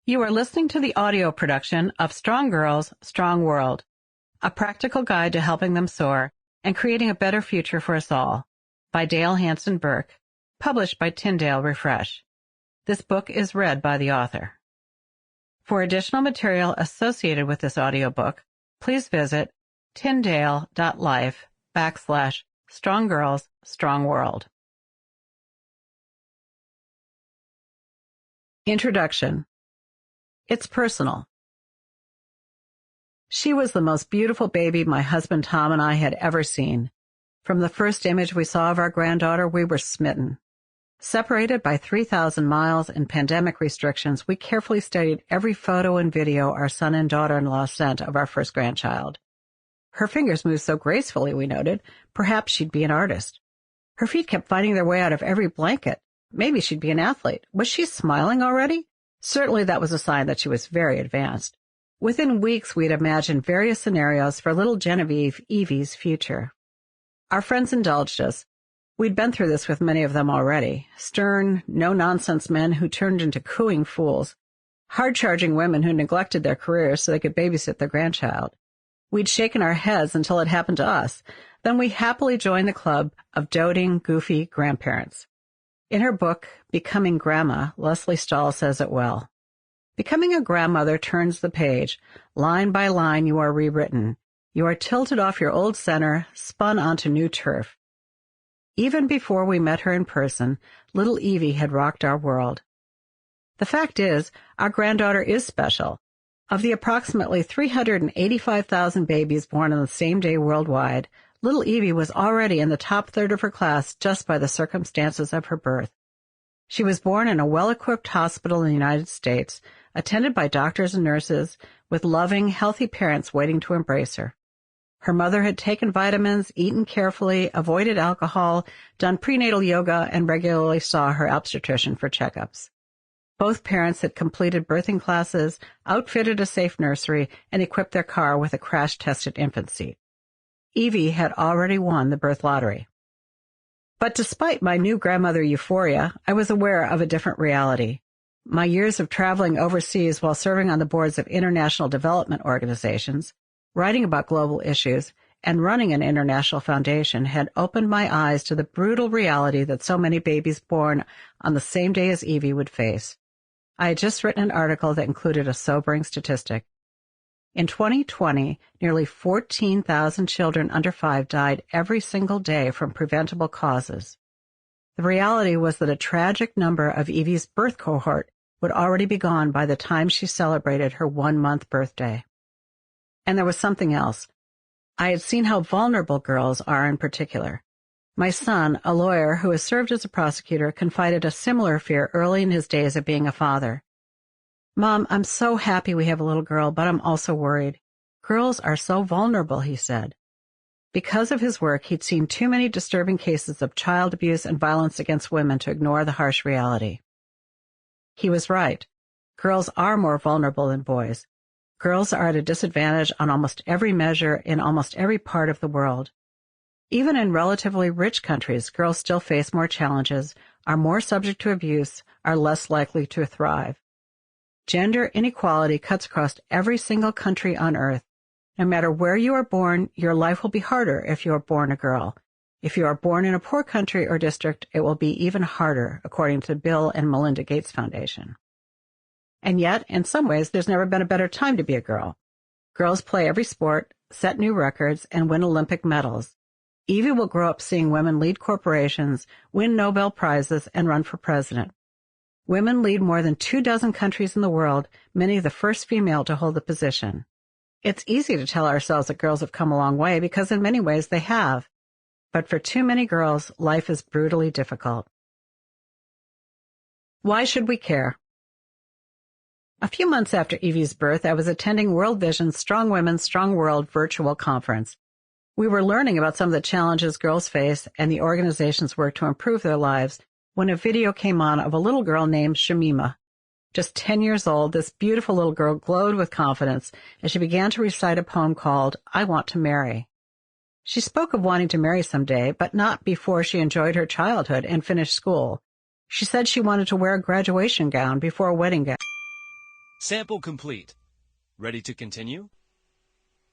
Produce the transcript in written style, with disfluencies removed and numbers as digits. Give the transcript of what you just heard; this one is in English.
You are listening to the audio production of Strong Girls, Strong World, a practical guide to helping them soar and creating a better future for us all, by Hanson Bourke, published by Tyndale Refresh. This book is read by the author. For additional material associated with this audiobook, please visit tyndale.life/Strong Girls, Strong World. Introduction. It's personal. She was the most beautiful baby my husband Tom and I had ever seen. From the first image we saw of our granddaughter, we were smitten. Separated by 3,000 miles and pandemic restrictions, we carefully studied every photo and video our son and daughter-in-law sent of our first grandchild. Her fingers moved so gracefully, we noted. Perhaps she'd be an artist. Her feet kept finding their way out of every blanket. Maybe she'd be an athlete. Was she smiling already? Certainly that was a sign that she was very advanced. Within weeks, we'd imagined various scenarios for little Genevieve, Evie's future. Our friends indulged us. We'd been through this with many of them already. Stern, no-nonsense men who turned into cooing fools. Hard-charging women who neglected their careers so they could babysit their grandchild. We'd shaken our heads until it happened to us. Then we happily joined the club of doting, goofy grandparents. In her book, Becoming Grandma, Leslie Stahl says it well. Becoming a grandmother turns the page. Line by line, you are rewritten. You are tilted off your old center, spun onto new turf. Even before we met her in person, little Evie had rocked our world. The fact is, our granddaughter is special. Of the approximately 385,000 babies born on the same day worldwide, little Evie was already in the top third of her class just by the circumstances of her birth. She was born in a well-equipped hospital in the United States, attended by doctors and nurses, with loving, healthy parents waiting to embrace her. Her mother had taken vitamins, eaten carefully, avoided alcohol, done prenatal yoga, and regularly saw her obstetrician for checkups. Both parents had completed birthing classes, outfitted a safe nursery, and equipped their car with a crash-tested infant seat. Evie had already won the birth lottery. But despite my new grandmother euphoria, I was aware of a different reality. My years of traveling overseas while serving on the boards of international development organizations, writing about global issues, and running an international foundation had opened my eyes to the brutal reality that so many babies born on the same day as Evie would face. I had just written an article that included a sobering statistic. In 2020, nearly 14,000 children under 5 died every single day from preventable causes. The reality was that a tragic number of Evie's birth cohort would already be gone by the time she celebrated her 1-month birthday. And there was something else. I had seen how vulnerable girls are in particular. My son, a lawyer who has served as a prosecutor, confided a similar fear early in his days of being a father. "Mom, I'm so happy we have a little girl, but I'm also worried. Girls are so vulnerable," he said. Because of his work, he'd seen too many disturbing cases of child abuse and violence against women to ignore the harsh reality. He was right. Girls are more vulnerable than boys. Girls are at a disadvantage on almost every measure in almost every part of the world. Even in relatively rich countries, girls still face more challenges, are more subject to abuse, are less likely to thrive. Gender inequality cuts across every single country on earth. No matter where you are born, your life will be harder if you are born a girl. If you are born in a poor country or district, it will be even harder, according to the Bill and Melinda Gates Foundation. And yet, in some ways, there's never been a better time to be a girl. Girls play every sport, set new records, and win Olympic medals. Evie will grow up seeing women lead corporations, win Nobel Prizes, and run for president. Women lead more than 24 countries in the world, many the first female to hold the position. It's easy to tell ourselves that girls have come a long way because in many ways they have. But for too many girls, life is brutally difficult. Why should we care? A few months after Evie's birth, I was attending World Vision's Strong Women, Strong World virtual conference. We were learning about some of the challenges girls face and the organizations work to improve their lives when a video came on of a little girl named Shamima. Just 10 years old, this beautiful little girl glowed with confidence as she began to recite a poem called I Want to Marry. She spoke of wanting to marry someday, but not before she enjoyed her childhood and finished school. She said she wanted to wear a graduation gown before a wedding gown. Sample complete. Ready to continue?